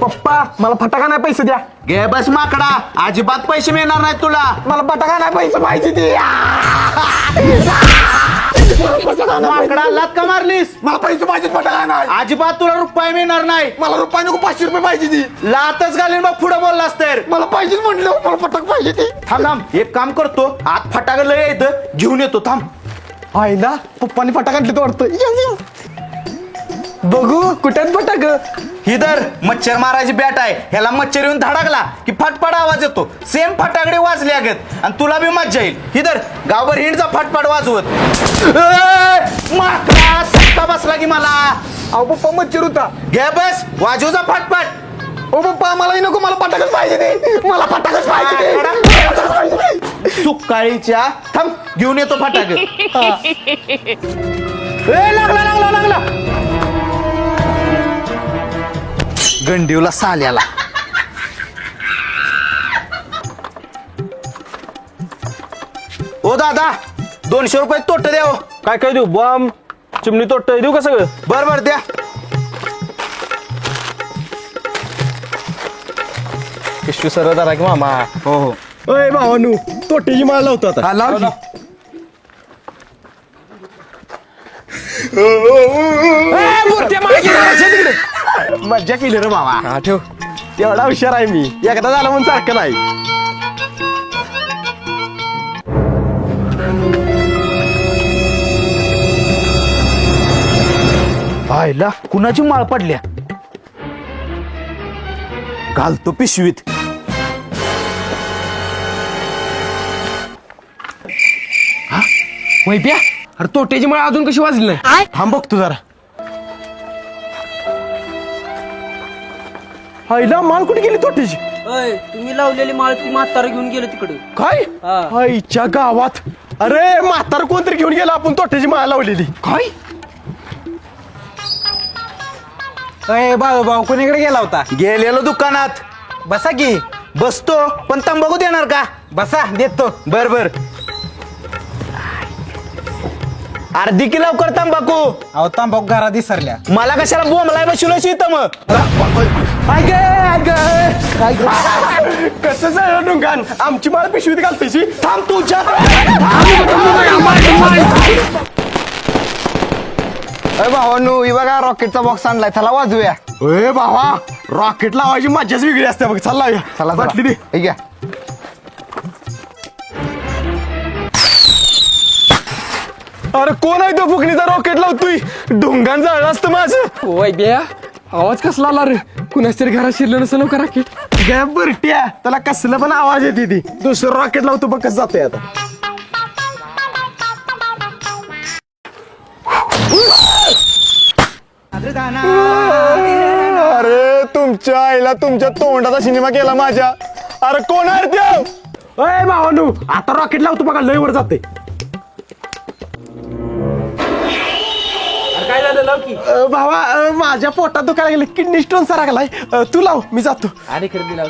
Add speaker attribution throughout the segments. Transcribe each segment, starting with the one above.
Speaker 1: पप्पा मला फटाका नाही पैसे द्या.
Speaker 2: घे बस माकडा, अजिबात पैसे मिळणार नाहीत तुला.
Speaker 1: मला फटाका नाही पैसे पाहिजे ते.
Speaker 2: माकडा लात का मारलीस?
Speaker 1: मला पैसे पाहिजे फटाका नाही.
Speaker 2: अजिबात तुला रुपये मिळणार नाही.
Speaker 1: मला रुपये नको 500 रुपये पाहिजे ती.
Speaker 2: लातच घालीन मग पुढे बोललास तर.
Speaker 1: मला पाहिजेच म्हटलं मला फटाक पाहिजे ते.
Speaker 2: थांब थांब, एक काम करतो, आत फटाकड लय येतं, घेऊन येतो थांब.
Speaker 1: आहे ना पप्पानी फटाका आणले तो वाटतं. बघू कुठ्यात फटाक.
Speaker 2: ही धर, मच्छर मारायची बॅट आहे. ह्याला मच्छर येऊन धडकला की फटफट आवाज येतो. सेम फटाकडे वाजले अगत आणि तुला बी मज्जा येईल. ही धर, गावभर हिंडचा फटफट वाजवत. माकडा सत्ता बसला की मला.
Speaker 1: अहो पप्पा मच्छर होता.
Speaker 2: घे बस, वाजवचा फटफट.
Speaker 1: ओ पप्पा मलाही नको मला फटाकच पाहिजे ते. मला फटाकच पाहिजे ते.
Speaker 2: सुकाळीच्या थांब, घेऊन येतो फटाक. लागला लागला लागला. गंडीवला साल्याला. ओ दादा, 200 रुपये तोट द्या.
Speaker 1: काय काय देऊ बॉम्ब चिमणी तोट देऊ का सगळं.
Speaker 2: बर बर द्या.
Speaker 1: पिशवी सरळ जरा की मामा.
Speaker 2: हो हो.
Speaker 1: अय भावानू तोटेची माळ लावतो आता.
Speaker 2: लाव की.
Speaker 1: मज्जा केली रे बाबा. हा ठेव. तेवढा हुशार आहे मी. एकदा झाला म्हणून सारखं नाही.
Speaker 2: पाहिला कुणाची माळ पडल्या. घालतो पिशवीत.
Speaker 1: वैप्या अरे तोट्याची माळ अजून कशी वाजली नाही. थांब बघतो जरा. आईला माळ कुठे गेली तोट्याची.
Speaker 3: अय तुम्ही लावलेली माळ ती म्हातारा घेऊन गेलो तिकडे.
Speaker 1: काय
Speaker 3: हा.
Speaker 1: आईच्या गावात. अरे म्हातार कोणतरी घेऊन गेला आपण तोट्याची माळ लावलेली. काय अय भाऊ भाऊ कोणीकडे गेला होता.
Speaker 2: गेलेलो दुकानात.
Speaker 1: बसा की.
Speaker 2: बसतो पण तंबाखू देणार का.
Speaker 1: बसा देतो.
Speaker 2: बर बर. अर्धी की लवकर तंबाखू.
Speaker 1: अहो तांबाखू घरात विसरल्या.
Speaker 2: मला कशाला बोंबलाय बसलोशी इथं मग.
Speaker 1: कसं झालं डुंगान आमची माळ पिशवीत घालतेची. थांब तुझ्या.
Speaker 2: भावानू ही बघा रॉकेटचा बॉक्स आणलाय, चला वाजूया.
Speaker 1: ए भावा रॉकेट लावायची मज्जाच वेगळी असते बघ. चला
Speaker 2: चला
Speaker 1: बाटली दे.
Speaker 2: ठीक आहे.
Speaker 1: अरे कोण आहे तो फुकणीचा रॉकेट लावतोय. ढोंगान जाळलं असतं माझं. ओय बिया आवाज कसला आला रे. कुणाच तरी घरात शिरलं नसलं नव्हतं रॉकेट. गॅप बरट्या त्याला कसलं पण आवाज येते ती. दुसरं रॉकेट लावतो बघ कसं जातंय आता. अरे तुमच्या आईला तुमच्या तोंडाचा सिनेमा केला माझ्या. अरे कोण आहे त्यो. अय भावानू आता रॉकेट लावतो बघा लय वर जाते.
Speaker 3: काय झालं लाव की.
Speaker 1: भावा माझ्या पोटात दुखायला गेलं. Kidney stone सारखलाय. तू लाव मी जातो.
Speaker 3: आणि खरेदी लाव.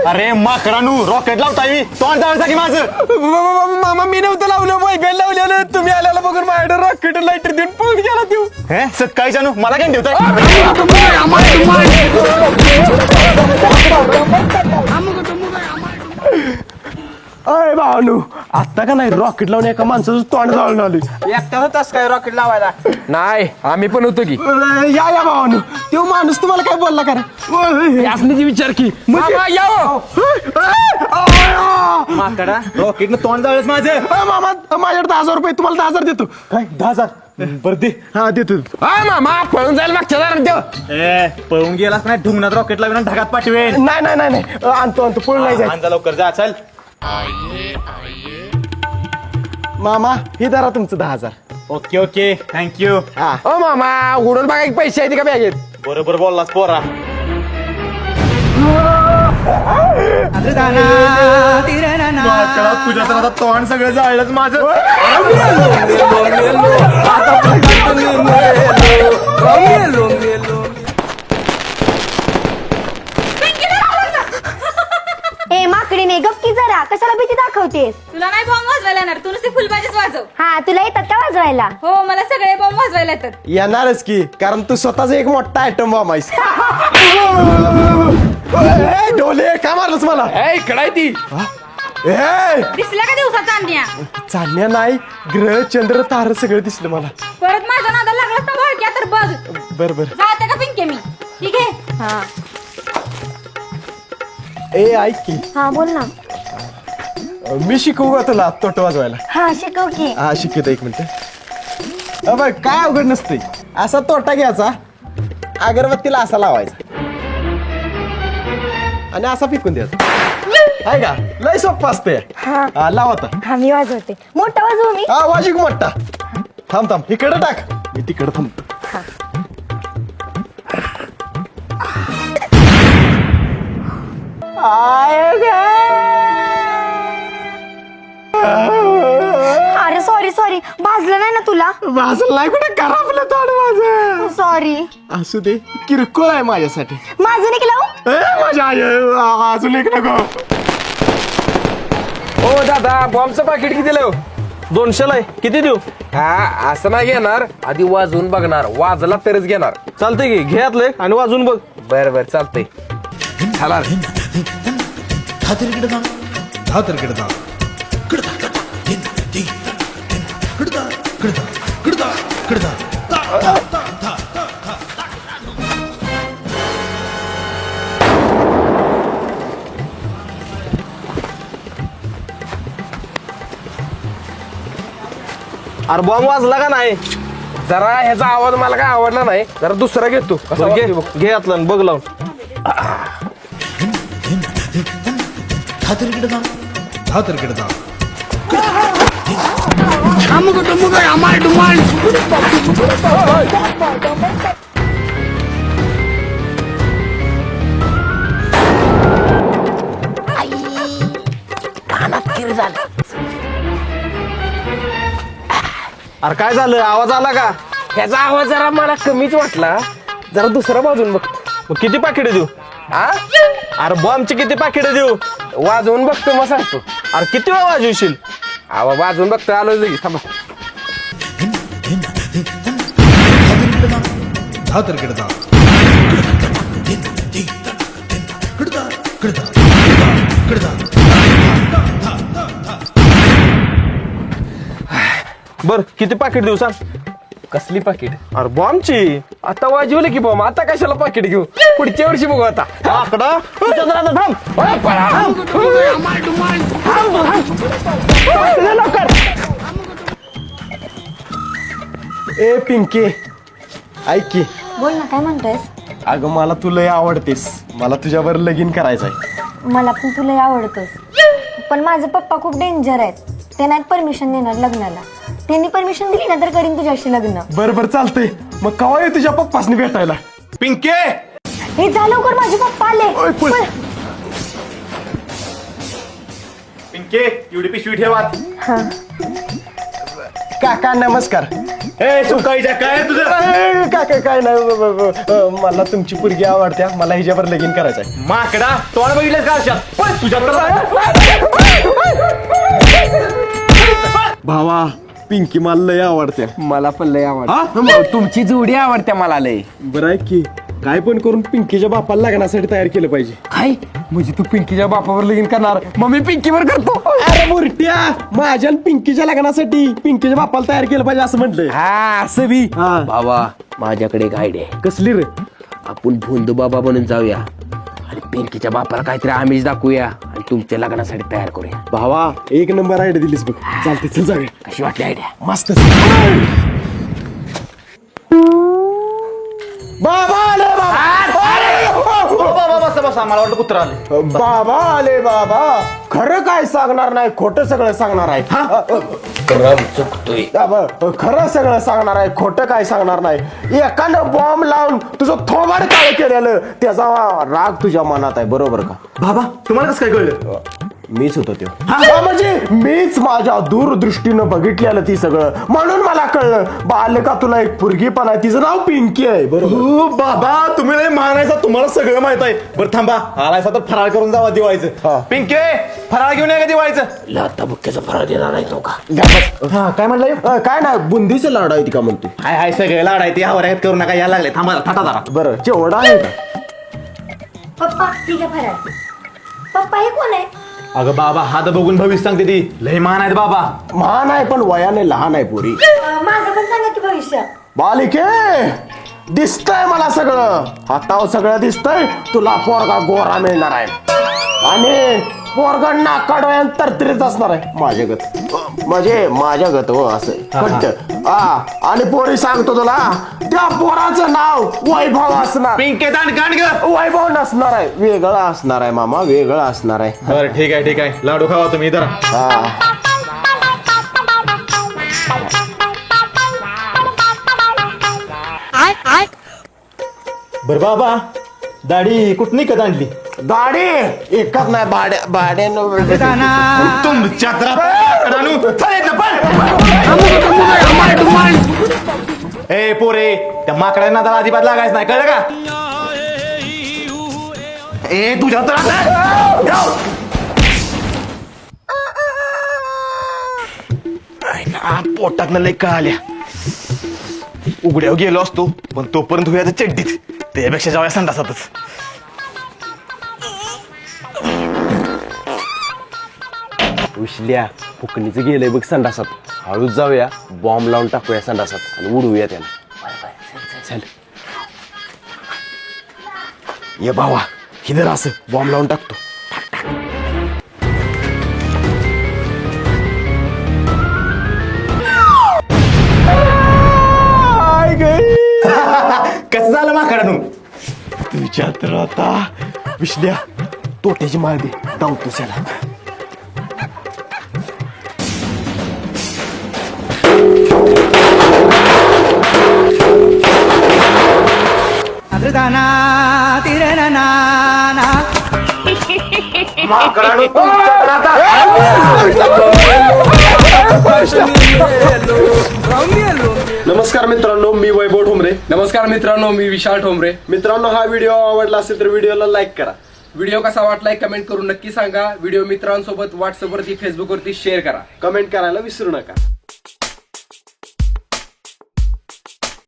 Speaker 1: अरे माकरानू रॉकेट लावताय तोंड जायचं की माझं. मामा मी नव्हतं लावलं मोबाईल लावलेलं. तुम्ही आल्याला बघून माझ्याकडे रॉकेट लाईटर देऊन पळून गेला तू. हे सकाळी जानू मला काय ठेवताय. अय भावानू आता का नाही रॉकेट लावून एका माणसाचं तोंड जाळून आलोय.
Speaker 3: एकटा होतास काय रॉकेट लावायला.
Speaker 1: नाही आम्ही पण होतो की. या या भावानू तो माणूस तुम्हाला काय बोलला का असण्याची विचार की.
Speaker 2: माकडा रॉकेटनं तोंड जाळच माझं.
Speaker 1: मामा माझ्याकडे 10,000 रुपये तुम्हाला 10,000 देतो. काय 10,000 बरं दे. हा देतो. मामा पळून जायला मागच्या दारात देव.
Speaker 2: पळून गेलास नाही ढुंगणात रॉकेट लावून ढगात पाठवेल.
Speaker 1: नाही नाही नाही नाही आणतो आणतो पळून नाही जायचं.
Speaker 2: आणजा लवकर जा चल.
Speaker 1: मामा हे धरा तुमचं 10,000.
Speaker 2: Okay okay thank you.
Speaker 1: हा ओ मामा उडून बघा एक पैसे आहेत का बॅगेत.
Speaker 2: बरोबर बोललास पोरा. तुझ्या तर आता तोंड सगळं जाळलंच माझं.
Speaker 4: ए माकडीने गप्की जरा कशाला भीती दाखवतेस.
Speaker 5: तुला नाही भोंग वाजवायला येणार, तू नुसती फुलबाजीच वाजव.
Speaker 4: हा तुला येतात स्वतः वाजवायला?
Speaker 5: हो मला सगळे बॉम्ब वाजवायला येतात.
Speaker 1: येणारच की, कारण तू स्वतःच एक मोठा आयटम बॉम्ब आहेस. ढोले काय मारलंस मला?
Speaker 6: इकडे ती
Speaker 1: ए
Speaker 5: दिसल्या का दिवसा चांदण्या?
Speaker 1: चांदण्या नाही, ग्रह चंद्र तार सगळं दिसलं मला.
Speaker 5: परत माझ्या नादा लागलास ना भडक्या तर बघ.
Speaker 1: बर बर.
Speaker 5: जाते का पिंके मी? ठीक आहे.
Speaker 4: हा
Speaker 1: ए ऐक की,
Speaker 4: हा बोल ना.
Speaker 1: मी शिकवू का तुला तोट वाजवायला?
Speaker 4: हा शिकव की.
Speaker 1: हा शिकवतो, एक मिनिट. बघ काय अवघड नसते. असा तोटा घ्यायचा, अगरबत्तीला असा लावायचा आणि असा पिकून द्यायचा. आहे का? लय सोपं असते.
Speaker 4: हा
Speaker 1: लाव आता.
Speaker 4: हा मी वाजवते. मोठा वाजवू मी?
Speaker 1: हा वाजिक मोठा. थांब थांब, इकडे टाक, मी तिकडे थांबतो.
Speaker 4: अरे सॉरी सॉरी, भाजलं नाही ना तुला?
Speaker 1: वाजलं नाही कुठे करापलं तोंड माझं.
Speaker 4: सॉरी.
Speaker 1: असू दे, किरकोळ आहे माझ्यासाठी.
Speaker 4: माझं नाही लावू?
Speaker 1: माझ्या आई, अजून एक नको.
Speaker 6: ओ दादा बॉम्बचं पाकिट किती लाव?
Speaker 1: 200 आहे, किती देऊ?
Speaker 6: हा असं नाही घेणार, आधी वाजवून बघणार, वाजला तरच घेणार.
Speaker 1: चालतंय की, घे आतले आणि वाजून बघ.
Speaker 6: बर बर चालतंय. चला रे.
Speaker 1: अरे बॉम्ब वाजला का नाही?
Speaker 6: जरा ह्याचा आवाज मला काय आवडला नाही, जरा दुसरा घेतो. कसा
Speaker 1: घे
Speaker 6: वाजतोय बघ.
Speaker 1: घे आतलं बघ लावून. अरे काय झालं, आवाज आला का?
Speaker 6: ह्याचा आवाज जरा मला कमीच वाटला, जरा दुसरा वाजवून बघतो.
Speaker 1: मग किती पाकिट देऊ?
Speaker 6: हा
Speaker 1: अरे बॉम्बची किती पाकिट देऊ?
Speaker 6: वाजवून बघतो मग सांगतो.
Speaker 1: अरे किती वेळा वाजवशील?
Speaker 6: आवा वाजवून बघतो, आलो लगेच. थांबा.
Speaker 1: बर किती पाकिट देऊ सांग?
Speaker 6: कसली पाकिट?
Speaker 1: अरे बॉम्बची.
Speaker 6: आता वाजवलं की बॉम्ब, आता कशाला पाकिट घेऊ? पुढच्या वर्षी बघू आता.
Speaker 1: आकडा तुझ्या जरा थांब. ए पिंकी ऐक की,
Speaker 4: बोल ना, काय म्हणतोयस?
Speaker 1: अगं मला तू लय आवडतेस, मला तुझ्यावर लगीन करायचंय.
Speaker 4: मला पण तुला आवडतोस, पण माझे पप्पा खूप डेंजर आहेत. ते नाहीत परमिशन देणार लग्नाला. त्यांनी परमिशन दिली ना तर करीन तुझ्याशी लग्न.
Speaker 1: बरं बरं चालतंय. मग कवा ये तुझ्या पप्पासनी भेटायला? पिंके
Speaker 4: हे जा लवकर, माझे पप्पा आले.
Speaker 1: ओय, पळ.
Speaker 4: पळ.
Speaker 2: पिंके एवढी पिशवी ठेवात.
Speaker 4: हा
Speaker 1: काका नमस्कार.
Speaker 2: ए सुकाईच्या काय तुझं?
Speaker 1: काका काय नाही, मला तुमची पोरगी आवडत्या, मला हिच्यावर लगीन करायचंय.
Speaker 2: माकडा तोंड बघितलं का आरशात? पण तुझ्या
Speaker 1: भावा पिंकी मला लय आवडत्या.
Speaker 6: मला पण लय आवडते. तुमची जोडी आवडते मला लय.
Speaker 1: बरं आहे की, काय पण करून पिंकीच्या बापाला लग्नासाठी तयार केलं पाहिजे.
Speaker 6: काय म्हणजे तू पिंकीच्या बापावर लगीन करणार, मग मी पिंकीवर करतो.
Speaker 1: अरे मुरट्या, माझ्या आणि पिंकीच्या लग्नासाठी पिंकीच्या बापाला तयार केलं पाहिजे असं म्हटलंय.
Speaker 6: हा असं बी.
Speaker 1: हा.
Speaker 6: बाबा माझ्याकडे एक आयडिया आहे.
Speaker 1: कसली रे?
Speaker 6: आपण भोंदू बाबा बनून जाऊया आणि पिंकीच्या बापाला काहीतरी आमिष दाखवूया आणि तुमच्या लग्नासाठी तयार करूया.
Speaker 1: भावा एक नंबर आयडिया दिलीस बघ. चालते चल जाऊया.
Speaker 6: कशी वाटली आयडिया?
Speaker 1: मस्त. बाबा आले बाबा.
Speaker 2: बस बस मला वाटलं कुत्रा आलं.
Speaker 1: बाबा आले बाबा. खरं काय सांगणार नाही, खोटं सगळं सांगणार आहे.
Speaker 6: चुकतोय.
Speaker 1: खरं सगळं सांगणार आहे, खोटं काय सांगणार नाही. एकानं बॉम्ब लावून तुझं थोबाड काळ केलेलं, त्याचा राग तुझ्या मनात आहे, बरोबर का?
Speaker 2: बाबा तुम्हाला कसं काय कळलं?
Speaker 7: मीच होतो त्यो म्हणजे मीच माझ्या दूरदृष्टीनं बघितलेलं ती सगळं म्हणून मला कळलं बालका तुला एक पोरगी पण आहे तिचं नाव पिंकी आहे बरोबर
Speaker 2: बाबा तुम्ही लय महानायचा तुम्हाला सगळं माहित आहे बरं थांबा आलायसा तर फराळ करून जावा
Speaker 7: हा.
Speaker 2: दिवाळीचं पिंके फराळ घेऊन या का दिवाळीचं
Speaker 6: आता बुक्क्याचा फराळ देणार नाही तो का
Speaker 2: हा काय म्हणलं
Speaker 7: काय नाही बुंदीचं लाड आहे ती का म्हणते
Speaker 2: हाय हाय सगळे लाड आहे ते हवर करू नका यायला लागले थांबा थाटा जरा
Speaker 7: बरं जेवढा आहे का
Speaker 4: पप्पा ठीक आहे फराळ पप्पा हे कोण आहे
Speaker 2: अगं बाबा हात बघून भविष्य सांगते ती लय मान आहेत बाबा
Speaker 7: महान आहे पण वयाने लहान आहे पोरी
Speaker 4: माझं पण सांगा की भविष्य
Speaker 7: बालिके दिसतंय मला सगळं हातावर सगळं दिसतंय तुला पोरगा गोरा मिळणार आहे आणि पोरगा नाकाडोयान तरतरीत असणार आहे माझ्या गत म्हणजे माझ्या गत हो असं कट्ट आणि पोरी सांगतो तुला त्या पोराचं नाव वैभव असणार
Speaker 2: पिंके दांड कांड ग
Speaker 7: वैभव नसणार आहे वेगळं असणार आहे मामा वेगळं असणार आहे
Speaker 2: बरं ठीक आहे लाडू खावा तुम्ही इधर
Speaker 7: हा
Speaker 2: बर बाबा दाढी कुठनी कद आणली
Speaker 7: दाढी एकच नाही भाड्यानं
Speaker 2: तुमच्या ए पोरे त्या माकडांना तर अजिबात लागायचं नाही कळलं का ए तुझ्या तर पोटात न लय कळाल्या उघड्यावर गेलो असतो पण तोपर्यंत होया चड्डीत त्यापेक्षा जाऊया संडासातच
Speaker 7: उशल्या फुकणीचं गेलंय बघ संडासात हळूच जाऊया बॉम्ब लावून टाकूया संडासात आणि उडवूया त्याला चल ये भावा हिदर असं बॉम्ब लावून टाकतो
Speaker 2: कसं झालं माकडानू
Speaker 7: तुझ्या तर आता विश्ल्या तोट्याची माळ दे धावतो त्याला नमस्कार मित्रांनो मी वैभव ठोंबरे
Speaker 1: नमस्कार मित्रांनो मी विशाल ठोंबरे
Speaker 7: मित्रांनो हा व्हिडिओ आवडला असेल तर व्हिडिओला लाईक करा
Speaker 1: व्हिडिओ कसा वाटलाय कमेंट करून नक्की सांगा व्हिडिओ मित्रांसोबत व्हॉट्सअपवरती फेसबुकवरती शेअर करा
Speaker 7: कमेंट करायला विसरू नका